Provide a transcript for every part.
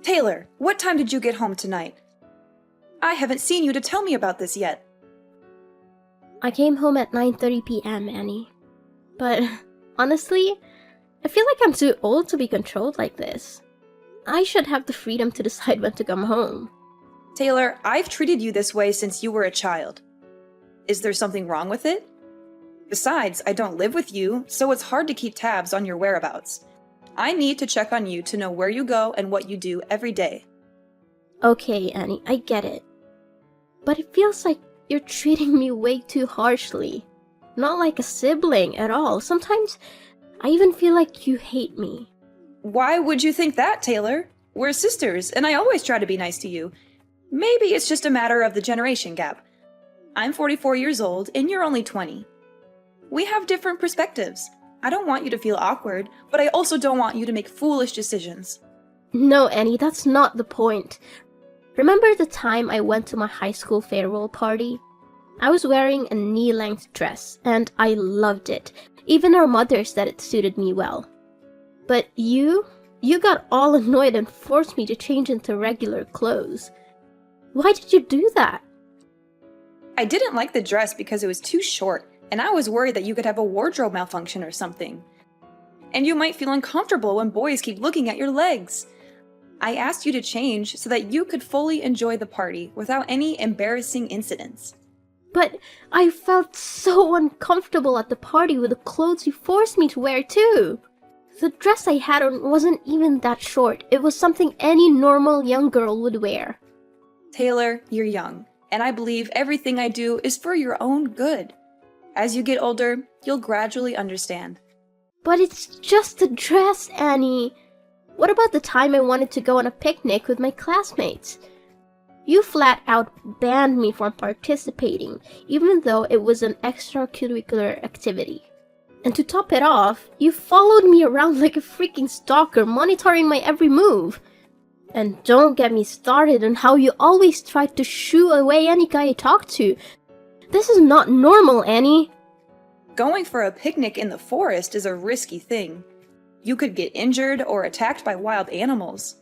Taylor, what time did you get home tonight? I haven't seen you to tell me about this yet. I came home at 9:30 p.m., Annie. But honestly, I feel like I'm too old to be controlled like this. I should have the freedom to decide when to come home. Taylor, I've treated you this way since you were a child. Is there something wrong with it? Besides, I don't live with you, so it's hard to keep tabs on your whereabouts. I need to check on you to know where you go and what you do every day. Okay, Annie, I get it. But it feels like you're treating me way too harshly. Not like a sibling at all. Sometimes I even feel like you hate me. Why would you think that, Taylor? We're sisters, and I always try to be nice to you. Maybe it's just a matter of the generation gap. I'm 44 years old, and you're only 20. We have different perspectives. I don't want you to feel awkward, but I also don't want you to make foolish decisions. No, Annie, that's not the point. Remember the time I went to my high school farewell party? I was wearing a knee-length dress, and I loved it. Even our mother said it suited me well. But you got all annoyed and forced me to change into regular clothes. Why did you do that? I didn't like the dress because it was too short, and I was worried that you could have a wardrobe malfunction or something. And you might feel uncomfortable when boys keep looking at your legs. I asked you to change so that you could fully enjoy the party without any embarrassing incidents. But I felt so uncomfortable at the party with the clothes you forced me to wear too. The dress I had on wasn't even that short. It was something any normal young girl would wear. Taylor, you're young, and I believe everything I do is for your own good. As you get older, you'll gradually understand. But it's just a dress, Annie. What about the time I wanted to go on a picnic with my classmates? You flat out banned me from participating, even though it was an extracurricular activity. And to top it off, you followed me around like a freaking stalker, monitoring my every move. And don't get me started on how you always tried to shoo away any guy I talked to. This is not normal, Annie. Going for a picnic in the forest is a risky thing. You could get injured or attacked by wild animals.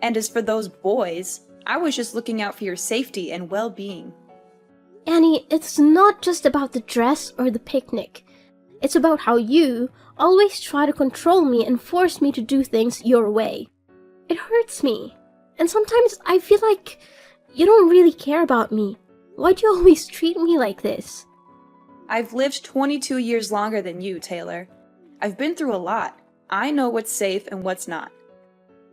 And as for those boys, I was just looking out for your safety and well-being. Annie, it's not just about the dress or the picnic. It's about how you always try to control me and force me to do things your way. It hurts me. And sometimes I feel like you don't really care about me. Why do you always treat me like this? I've lived 22 years longer than you, Taylor. I've been through a lot. I know what's safe and what's not.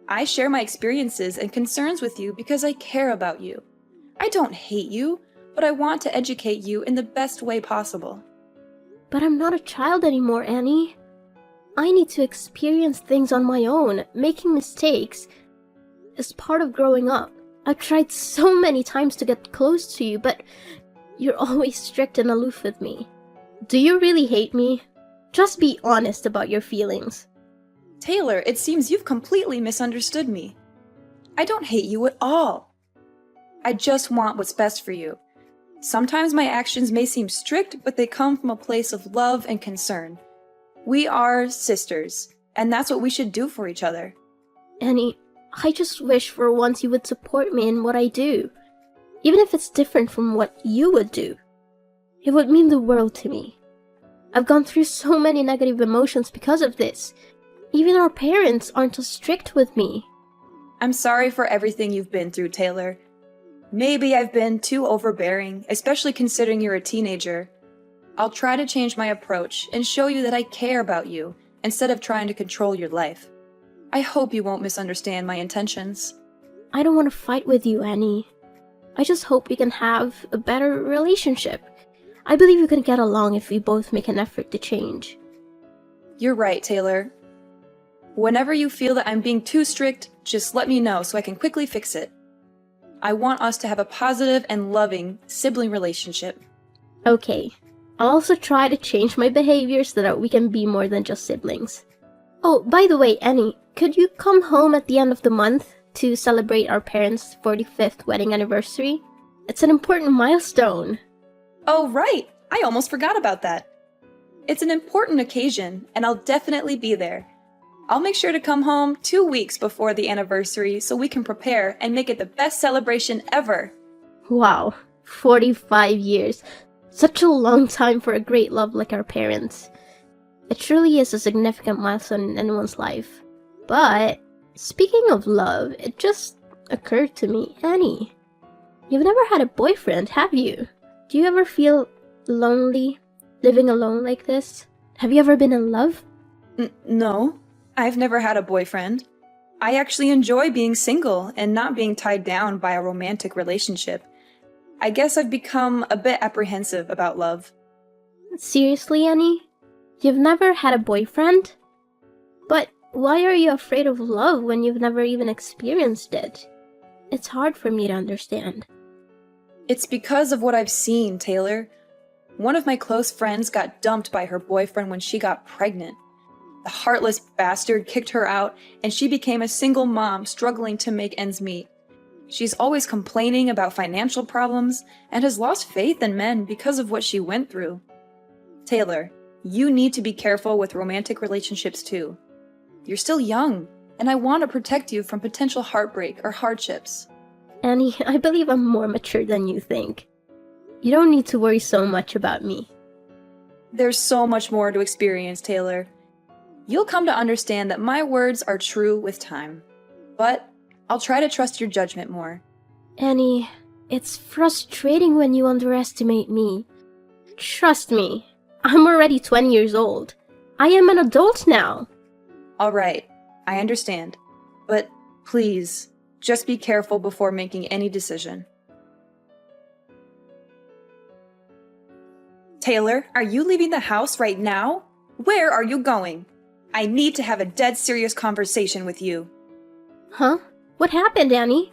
I share my experiences and concerns with you because I care about you. I don't hate you, but I want to educate you in the best way possible. But I'm not a child anymore, Annie. I need to experience things on my own. Making mistakes is part of growing up. I've tried so many times to get close to you, but you're always strict and aloof with me. Do you really hate me? Just be honest about your feelings. Taylor, it seems you've completely misunderstood me. I don't hate you at all. I just want what's best for you. Sometimes my actions may seem strict, but they come from a place of love and concern. We are sisters, and that's what we should do for each other. Annie, I just wish for once you would support me in what I do. Even if it's different from what you would do. It would mean the world to me. I've gone through so many negative emotions because of this. Even our parents aren't as strict with me. I'm sorry for everything you've been through, Taylor. Maybe I've been too overbearing, especially considering you're a teenager. I'll try to change my approach and show you that I care about you, instead of trying to control your life. I hope you won't misunderstand my intentions. I don't want to fight with you, Annie. I just hope we can have a better relationship. I believe we can get along if we both make an effort to change. You're right, Taylor. Whenever you feel that I'm being too strict, just let me know so I can quickly fix it. I want us to have a positive and loving sibling relationship. Okay. I'll also try to change my behavior so that we can be more than just siblings. Oh, by the way, Annie, could you come home at the end of the month to celebrate our parents' 45th wedding anniversary? It's an important milestone. Oh, right! I almost forgot about that. It's an important occasion, and I'll definitely be there. I'll make sure to come home 2 weeks before the anniversary so we can prepare and make it the best celebration ever. Wow, 45 years. Such a long time for a great love like our parents. It truly is a significant milestone in anyone's life. But, speaking of love, it just occurred to me, Annie. You've never had a boyfriend, have you? Do you ever feel lonely, living alone like this? Have you ever been in love? No, I've never had a boyfriend. I actually enjoy being single and not being tied down by a romantic relationship. I guess I've become a bit apprehensive about love. Seriously, Annie? You've never had a boyfriend? But why are you afraid of love when you've never even experienced it? It's hard for me to understand. It's because of what I've seen, Taylor. One of my close friends got dumped by her boyfriend when she got pregnant. The heartless bastard kicked her out, and she became a single mom struggling to make ends meet. She's always complaining about financial problems and has lost faith in men because of what she went through. Taylor, you need to be careful with romantic relationships too. You're still young, and I want to protect you from potential heartbreak or hardships. Annie, I believe I'm more mature than you think. You don't need to worry so much about me. There's so much more to experience, Taylor. You'll come to understand that my words are true with time. But I'll try to trust your judgment more. Annie, it's frustrating when you underestimate me. Trust me, I'm already 20 years old. I am an adult now. All right, I understand. But please, just be careful before making any decision. Taylor, are you leaving the house right now? Where are you going? I need to have a dead serious conversation with you. Huh? What happened, Annie?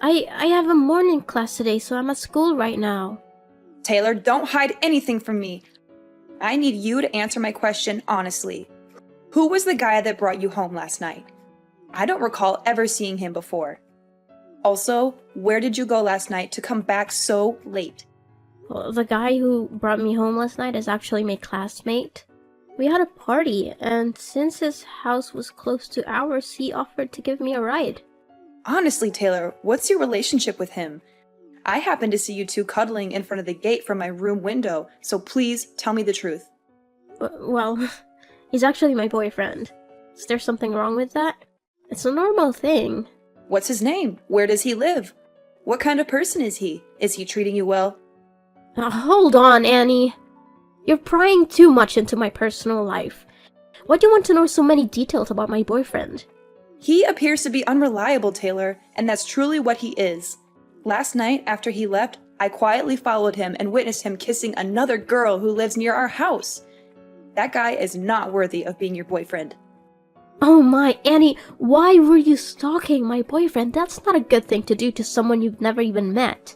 I have a morning class today, so I'm at school right now. Taylor, don't hide anything from me. I need you to answer my question honestly. Who was the guy that brought you home last night? I don't recall ever seeing him before. Also, where did you go last night to come back so late? Well, the guy who brought me home last night is actually my classmate. We had a party, and since his house was close to ours, he offered to give me a ride. Honestly, Taylor, what's your relationship with him? I happened to see you two cuddling in front of the gate from my room window, so please tell me the truth. Well, he's actually my boyfriend. Is there something wrong with that? It's a normal thing. What's his name? Where does he live? What kind of person is he? Is he treating you well? Hold on, Annie. You're prying too much into my personal life. Why do you want to know so many details about my boyfriend? He appears to be unreliable, Taylor, and that's truly what he is. Last night, after he left, I quietly followed him and witnessed him kissing another girl who lives near our house. That guy is not worthy of being your boyfriend. Oh my, Annie, why were you stalking my boyfriend? That's not a good thing to do to someone you've never even met.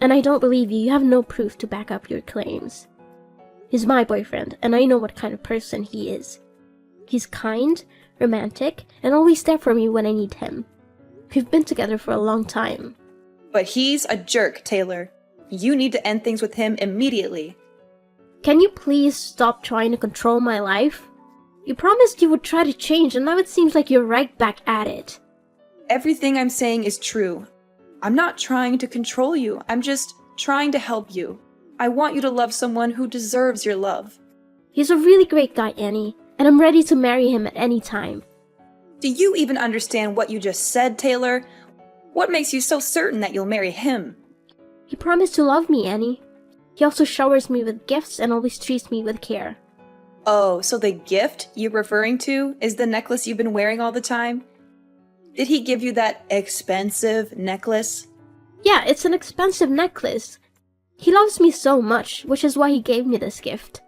And I don't believe you. You have no proof to back up your claims. He's my boyfriend, and I know what kind of person he is. He's kind, romantic, and always there for me when I need him. We've been together for a long time. But he's a jerk, Taylor. You need to end things with him immediately. Can you please stop trying to control my life? You promised you would try to change, and now it seems like you're right back at it. Everything I'm saying is true. I'm not trying to control you. I'm just trying to help you. I want you to love someone who deserves your love. He's a really great guy, Annie, and I'm ready to marry him at any time. Do you even understand what you just said, Taylor? What makes you so certain that you'll marry him? He promised to love me, Annie. He also showers me with gifts and always treats me with care. Oh, so the gift you're referring to is the necklace you've been wearing all the time? Did he give you that expensive necklace? Yeah, it's an expensive necklace. He loves me so much, which is why he gave me this gift.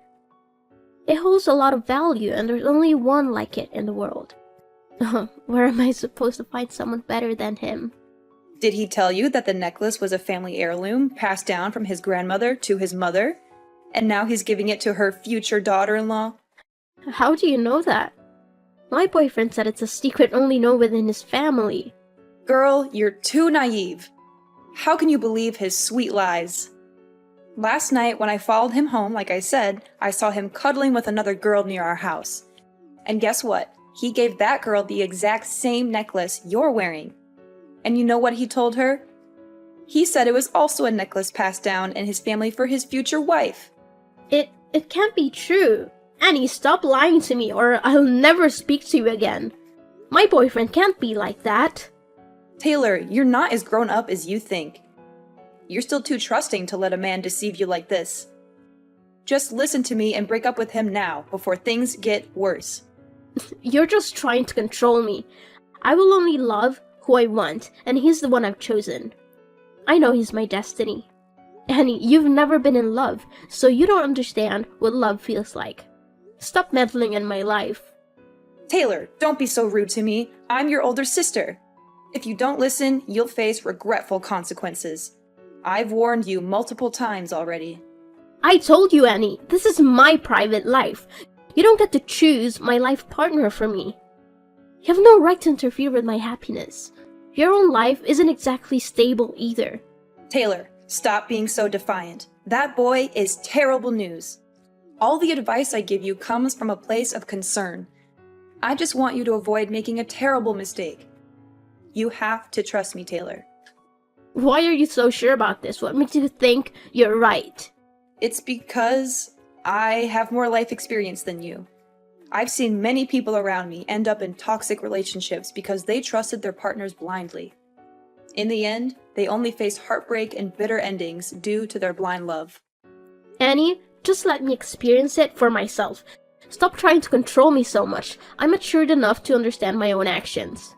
It holds a lot of value, and there's only one like it in the world. Where am I supposed to find someone better than him? Did he tell you that the necklace was a family heirloom passed down from his grandmother to his mother? And now he's giving it to her future daughter-in-law? How do you know that? My boyfriend said it's a secret only known within his family. Girl, you're too naive. How can you believe his sweet lies? Last night, when I followed him home, like I said, I saw him cuddling with another girl near our house. And guess what? He gave that girl the exact same necklace you're wearing. And you know what he told her? He said it was also a necklace passed down in his family for his future wife. It can't be true. Annie, stop lying to me or I'll never speak to you again. My boyfriend can't be like that. Taylor, you're not as grown up as you think. You're still too trusting to let a man deceive you like this. Just listen to me and break up with him now before things get worse. You're just trying to control me. I will only love who I want, and he's the one I've chosen. I know he's my destiny. Annie, you've never been in love, so you don't understand what love feels like. Stop meddling in my life. Taylor, don't be so rude to me. I'm your older sister. If you don't listen, you'll face regretful consequences. I've warned you multiple times already. I told you, Annie, this is my private life. You don't get to choose my life partner for me. You have no right to interfere with my happiness. Your own life isn't exactly stable either. Taylor, stop being so defiant. That boy is terrible news. All the advice I give you comes from a place of concern. I just want you to avoid making a terrible mistake. You have to trust me, Taylor. Why are you so sure about this? What makes you think you're right? It's because I have more life experience than you. I've seen many people around me end up in toxic relationships because they trusted their partners blindly. In the end, they only faced heartbreak and bitter endings due to their blind love. Annie, just let me experience it for myself. Stop trying to control me so much. I'm matured enough to understand my own actions.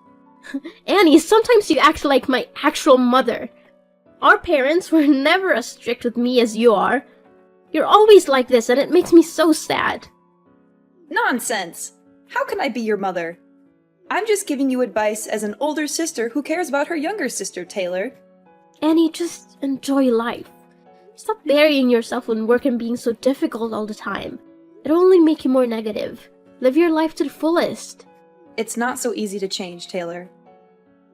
Annie, sometimes you act like my actual mother. Our parents were never as strict with me as you are. You're always like this, and it makes me so sad. Nonsense! How can I be your mother? I'm just giving you advice as an older sister who cares about her younger sister, Taylor. Annie, just enjoy life. Stop burying yourself in work and being so difficult all the time. It'll only make you more negative. Live your life to the fullest. It's not so easy to change, Taylor.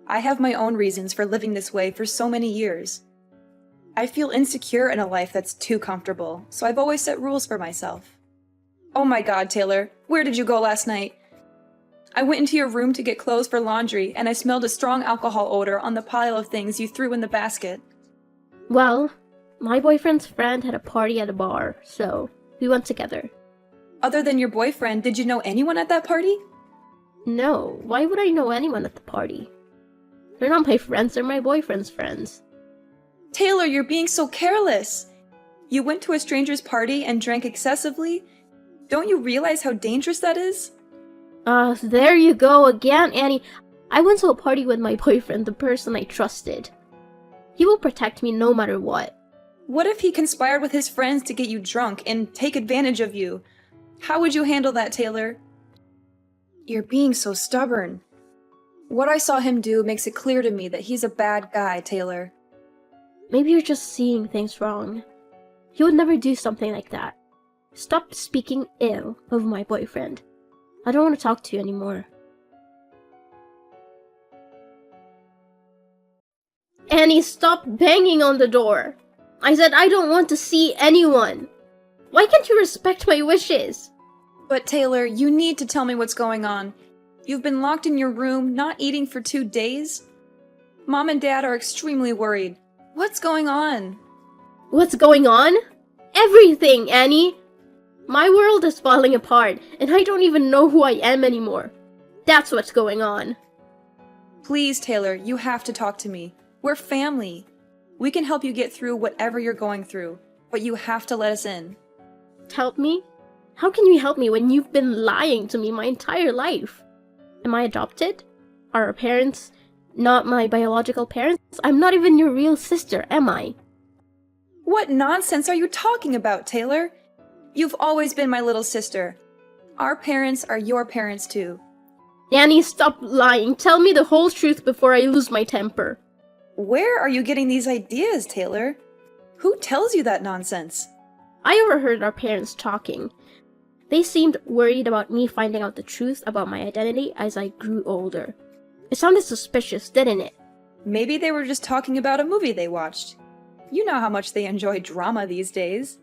I have my own reasons for living this way for so many years. I feel insecure in a life that's too comfortable, so I've always set rules for myself. Oh my God, Taylor, where did you go last night? I went into your room to get clothes for laundry, and I smelled a strong alcohol odor on the pile of things you threw in the basket. Well, my boyfriend's friend had a party at a bar, so we went together. Other than your boyfriend, did you know anyone at that party? No, why would I know anyone at the party? They're not my friends, they're my boyfriend's friends. Taylor, you're being so careless. You went to a stranger's party and drank excessively? Don't you realize how dangerous that is? There you go again, Annie. I went to a party with my boyfriend, the person I trusted. He will protect me no matter what. What if he conspired with his friends to get you drunk and take advantage of you? How would you handle that, Taylor? You're being so stubborn. What I saw him do makes it clear to me that he's a bad guy, Taylor. Maybe you're just seeing things wrong. He would never do something like that. Stop speaking ill of my boyfriend. I don't want to talk to you anymore. Annie, stop banging on the door. I said I don't want to see anyone. Why can't you respect my wishes? But Taylor, you need to tell me what's going on. You've been locked in your room, not eating for 2 days? Mom and Dad are extremely worried. What's going on? What's going on? Everything, Annie! My world is falling apart, and I don't even know who I am anymore. That's what's going on. Please, Taylor, you have to talk to me. We're family. We can help you get through whatever you're going through, but you have to let us in. Help me? How can you help me when you've been lying to me my entire life? Am I adopted? Are our parents not my biological parents? I'm not even your real sister, am I? What nonsense are you talking about, Taylor? You've always been my little sister. Our parents are your parents too. Annie, stop lying. Tell me the whole truth before I lose my temper. Where are you getting these ideas, Taylor? Who tells you that nonsense? I overheard our parents talking. They seemed worried about me finding out the truth about my identity as I grew older. It sounded suspicious, didn't it? Maybe they were just talking about a movie they watched. You know how much they enjoy drama these days.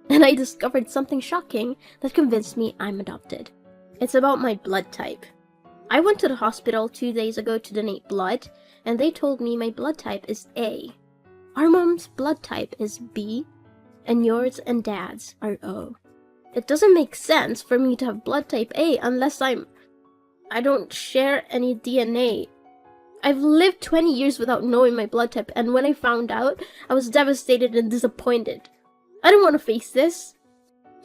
And I discovered something shocking that convinced me I'm adopted. It's about my blood type. I went to the hospital 2 days ago to donate blood, and they told me my blood type is A. Our mom's blood type is B, and yours and dad's are O. It doesn't make sense for me to have blood type A unless I don't share any DNA. I've lived 20 years without knowing my blood type, and when I found out, I was devastated and disappointed. I don't want to face this.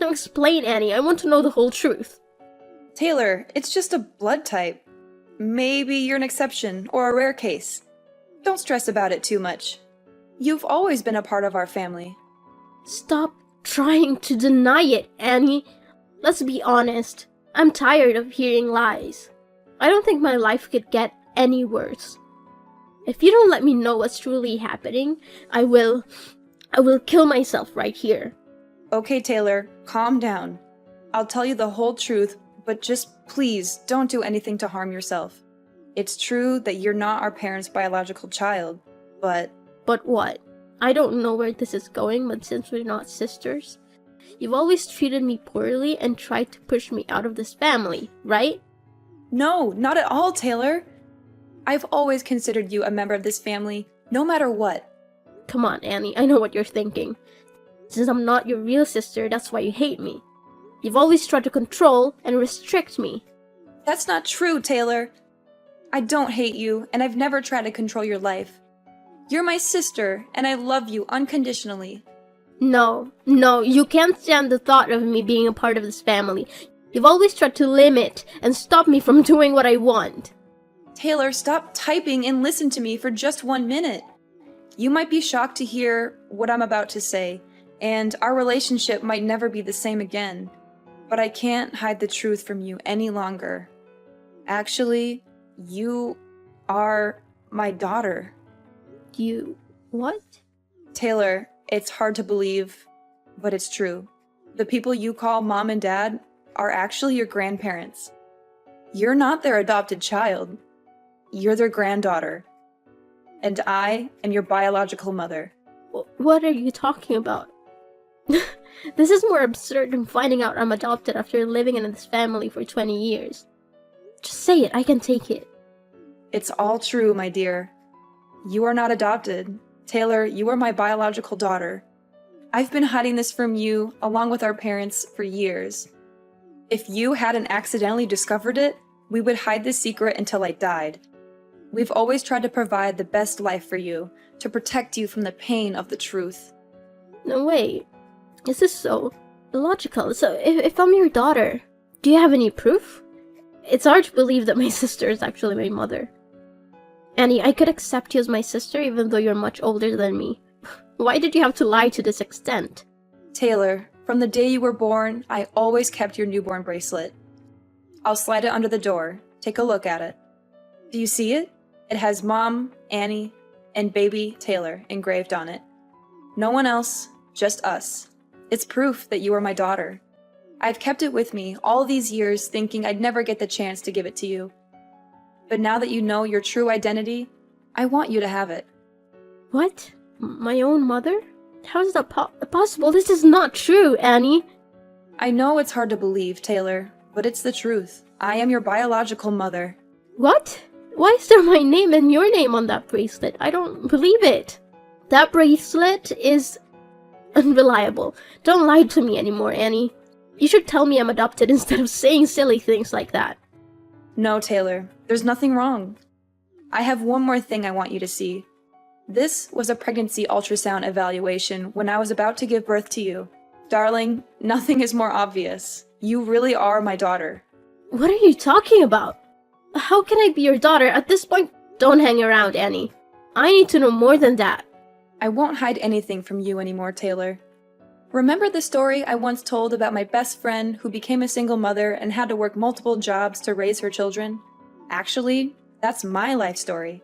Now explain, Annie. I want to know the whole truth. Taylor, it's just a blood type. Maybe you're an exception or a rare case. Don't stress about it too much. You've always been a part of our family. Stop trying to deny it, Annie. Let's be honest. I'm tired of hearing lies. I don't think my life could get any worse. If you don't let me know what's truly happening, I will kill myself right here. Okay, Taylor, calm down. I'll tell you the whole truth, but just please don't do anything to harm yourself. It's true that you're not our parents' biological child, but... But what? I don't know where this is going, but since we're not sisters, you've always treated me poorly and tried to push me out of this family, right? No, not at all, Taylor. I've always considered you a member of this family, no matter what. Come on, Annie, I know what you're thinking. Since I'm not your real sister, that's why you hate me. You've always tried to control and restrict me. That's not true, Taylor. I don't hate you, and I've never tried to control your life. You're my sister, and I love you unconditionally. No, you can't stand the thought of me being a part of this family. You've always tried to limit and stop me from doing what I want. Taylor, stop typing and listen to me for just 1 minute. You might be shocked to hear what I'm about to say, and our relationship might never be the same again. But I can't hide the truth from you any longer. Actually, you are my daughter. You... what? Taylor, it's hard to believe, but it's true. The people you call mom and dad are actually your grandparents. You're not their adopted child. You're their granddaughter. And I am your biological mother. What are you talking about? This is more absurd than finding out I'm adopted after living in this family for 20 years. Just say it, I can take it. It's all true, my dear. You are not adopted. Taylor, you are my biological daughter. I've been hiding this from you, along with our parents, for years. If you hadn't accidentally discovered it, we would hide this secret until I died. We've always tried to provide the best life for you, to protect you from the pain of the truth. No, wait. This is so illogical. So, if I'm your daughter, do you have any proof? It's hard to believe that my sister is actually my mother. Annie, I could accept you as my sister even though you're much older than me. Why did you have to lie to this extent? Taylor, from the day you were born, I always kept your newborn bracelet. I'll slide it under the door. Take a look at it. Do you see it? It has Mom, Annie, and baby Taylor engraved on it. No one else, just us. It's proof that you are my daughter. I've kept it with me all these years thinking I'd never get the chance to give it to you. But now that you know your true identity, I want you to have it. What? My own mother? How is that possible? This is not true, Annie. I know it's hard to believe, Taylor, but it's the truth. I am your biological mother. What? Why is there my name and your name on that bracelet? I don't believe it. That bracelet is unreliable. Don't lie to me anymore, Annie. You should tell me I'm adopted instead of saying silly things like that. No, Taylor, there's nothing wrong. I have one more thing I want you to see. This was a pregnancy ultrasound evaluation when I was about to give birth to you. Darling, nothing is more obvious. You really are my daughter. What are you talking about? How can I be your daughter? At this point, don't hang around, Annie. I need to know more than that. I won't hide anything from you anymore, Taylor. Remember the story I once told about my best friend who became a single mother and had to work multiple jobs to raise her children? Actually, that's my life story.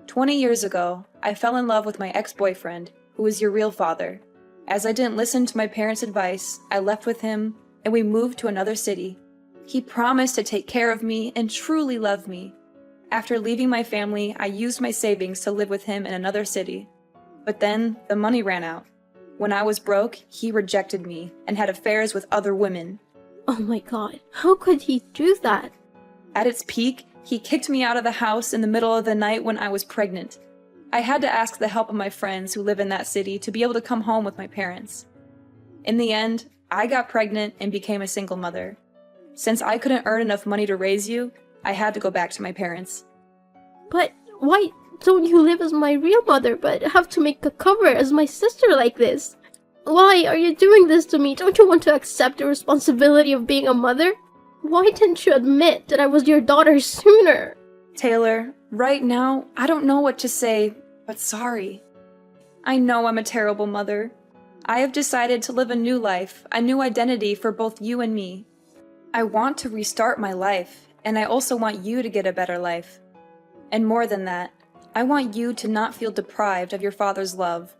20 years ago, I fell in love with my ex-boyfriend, who was your real father. As I didn't listen to my parents' advice, I left with him, and we moved to another city. He promised to take care of me and truly love me. After leaving my family, I used my savings to live with him in another city. But then, the money ran out. When I was broke, he rejected me and had affairs with other women. Oh my god, how could he do that? At its peak, he kicked me out of the house in the middle of the night when I was pregnant. I had to ask the help of my friends who live in that city to be able to come home with my parents. In the end, I got pregnant and became a single mother. Since I couldn't earn enough money to raise you, I had to go back to my parents. But why don't you live as my real mother but have to make a cover as my sister like this? Why are you doing this to me? Don't you want to accept the responsibility of being a mother? Why didn't you admit that I was your daughter sooner? Taylor, right now, I don't know what to say, but sorry. I know I'm a terrible mother. I have decided to live a new life, a new identity for both you and me. I want to restart my life, and I also want you to get a better life. And more than that, I want you to not feel deprived of your father's love.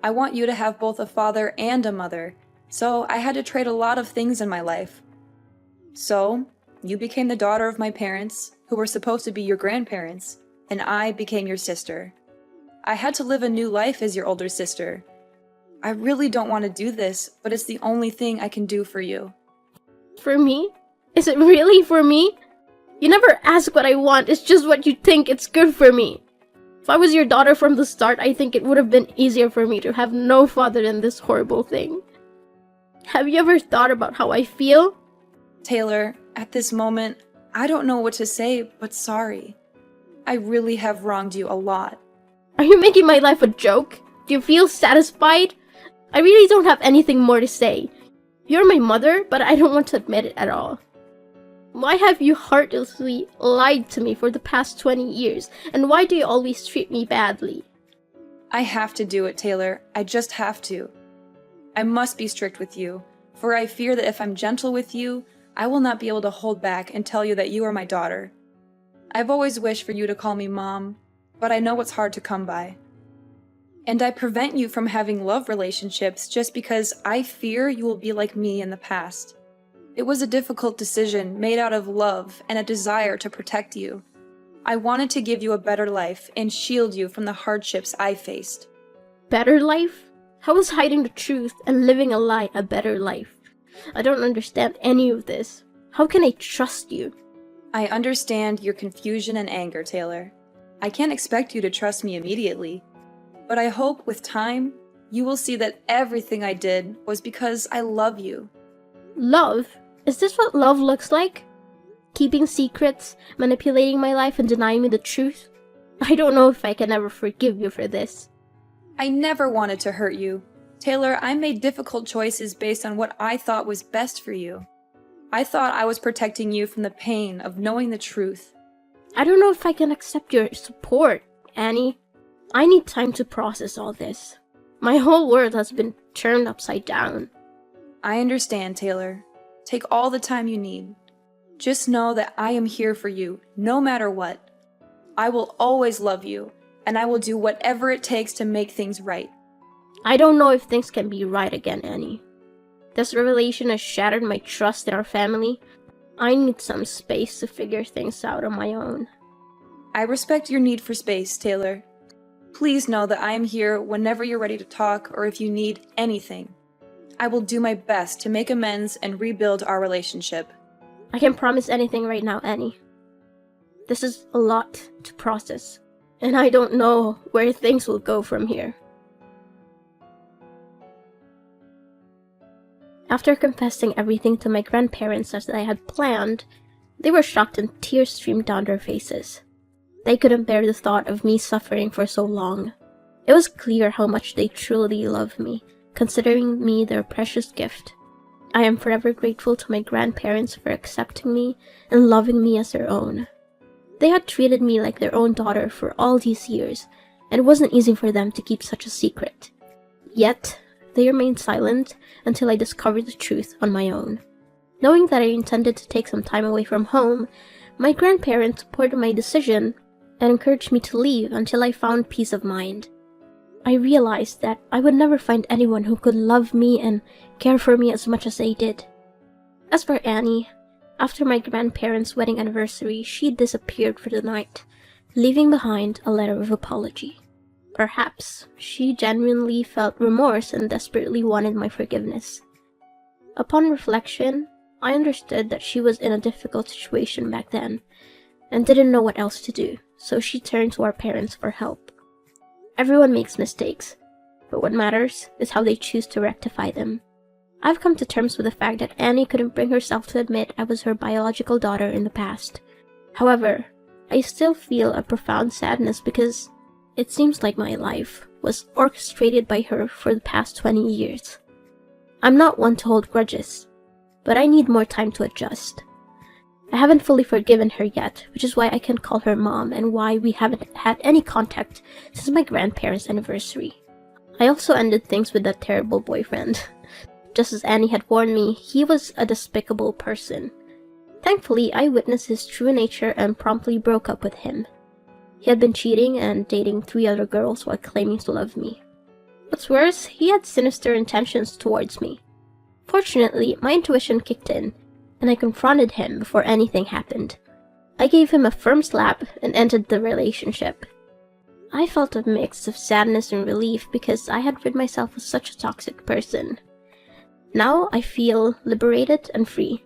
I want you to have both a father and a mother, so I had to trade a lot of things in my life. So, you became the daughter of my parents, who were supposed to be your grandparents, and I became your sister. I had to live a new life as your older sister. I really don't want to do this, but it's the only thing I can do for you. For me? Is it really for me? You never ask what I want, it's just what you think it's good for me. If I was your daughter from the start, I think it would have been easier for me to have no father than this horrible thing. Have you ever thought about how I feel? Taylor, at this moment, I don't know what to say, but sorry. I really have wronged you a lot. Are you making my life a joke? Do you feel satisfied? I really don't have anything more to say. You're my mother, but I don't want to admit it at all. Why have you heartlessly lied to me for the past 20 years? And why do you always treat me badly? I have to do it, Taylor. I just have to. I must be strict with you, for I fear that if I'm gentle with you, I will not be able to hold back and tell you that you are my daughter. I've always wished for you to call me Mom, but I know it's hard to come by. And I prevent you from having love relationships just because I fear you will be like me in the past. It was a difficult decision made out of love and a desire to protect you. I wanted to give you a better life and shield you from the hardships I faced. Better life? How is hiding the truth and living a lie a better life? I don't understand any of this. How can I trust you? I understand your confusion and anger, Taylor. I can't expect you to trust me immediately, but I hope with time, you will see that everything I did was because I love you. Love? Is this what love looks like? Keeping secrets, manipulating my life, and denying me the truth? I don't know if I can ever forgive you for this. I never wanted to hurt you. Taylor, I made difficult choices based on what I thought was best for you. I thought I was protecting you from the pain of knowing the truth. I don't know if I can accept your support, Annie. I need time to process all this. My whole world has been turned upside down. I understand, Taylor. Take all the time you need. Just know that I am here for you, no matter what. I will always love you, and I will do whatever it takes to make things right. I don't know if things can be right again, Annie. This revelation has shattered my trust in our family. I need some space to figure things out on my own. I respect your need for space, Taylor. Please know that I am here whenever you're ready to talk or if you need anything. I will do my best to make amends and rebuild our relationship. I can't promise anything right now, Annie. This is a lot to process, and I don't know where things will go from here. After confessing everything to my grandparents as I had planned, they were shocked and tears streamed down their faces. They couldn't bear the thought of me suffering for so long. It was clear how much they truly loved me, considering me their precious gift. I am forever grateful to my grandparents for accepting me and loving me as their own. They had treated me like their own daughter for all these years, and it wasn't easy for them to keep such a secret. Yet, they remained silent until I discovered the truth on my own. Knowing that I intended to take some time away from home, my grandparents supported my decision and encouraged me to leave until I found peace of mind. I realized that I would never find anyone who could love me and care for me as much as they did. As for Annie, after my grandparents' wedding anniversary, she disappeared for the night, leaving behind a letter of apology. Perhaps she genuinely felt remorse and desperately wanted my forgiveness. Upon reflection, I understood that she was in a difficult situation back then and didn't know what else to do, so she turned to our parents for help. Everyone makes mistakes, but what matters is how they choose to rectify them. I've come to terms with the fact that Annie couldn't bring herself to admit I was her biological daughter in the past. However, I still feel a profound sadness because it seems like my life was orchestrated by her for the past 20 years. I'm not one to hold grudges, but I need more time to adjust. I haven't fully forgiven her yet, which is why I can't call her mom and why we haven't had any contact since my grandparents' anniversary. I also ended things with that terrible boyfriend. Just as Annie had warned me, he was a despicable person. Thankfully, I witnessed his true nature and promptly broke up with him. He had been cheating and dating 3 other girls while claiming to love me. What's worse, he had sinister intentions towards me. Fortunately, my intuition kicked in, and I confronted him before anything happened. I gave him a firm slap and ended the relationship. I felt a mix of sadness and relief because I had rid myself of such a toxic person. Now I feel liberated and free.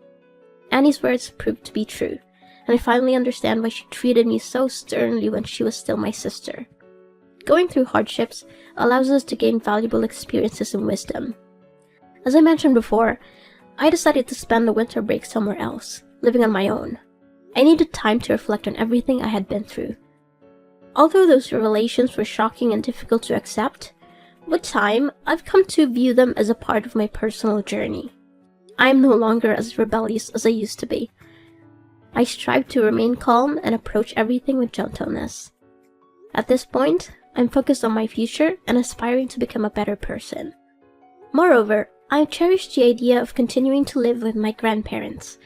Annie's words proved to be true, and I finally understand why she treated me so sternly when she was still my sister. Going through hardships allows us to gain valuable experiences and wisdom. As I mentioned before, I decided to spend the winter break somewhere else, living on my own. I needed time to reflect on everything I had been through. Although those revelations were shocking and difficult to accept, with time, I've come to view them as a part of my personal journey. I am no longer as rebellious as I used to be. I strive to remain calm and approach everything with gentleness. At this point, I'm focused on my future and aspiring to become a better person. Moreover, I cherish the idea of continuing to live with my grandparents,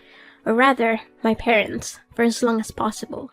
or rather, my parents, for as long as possible.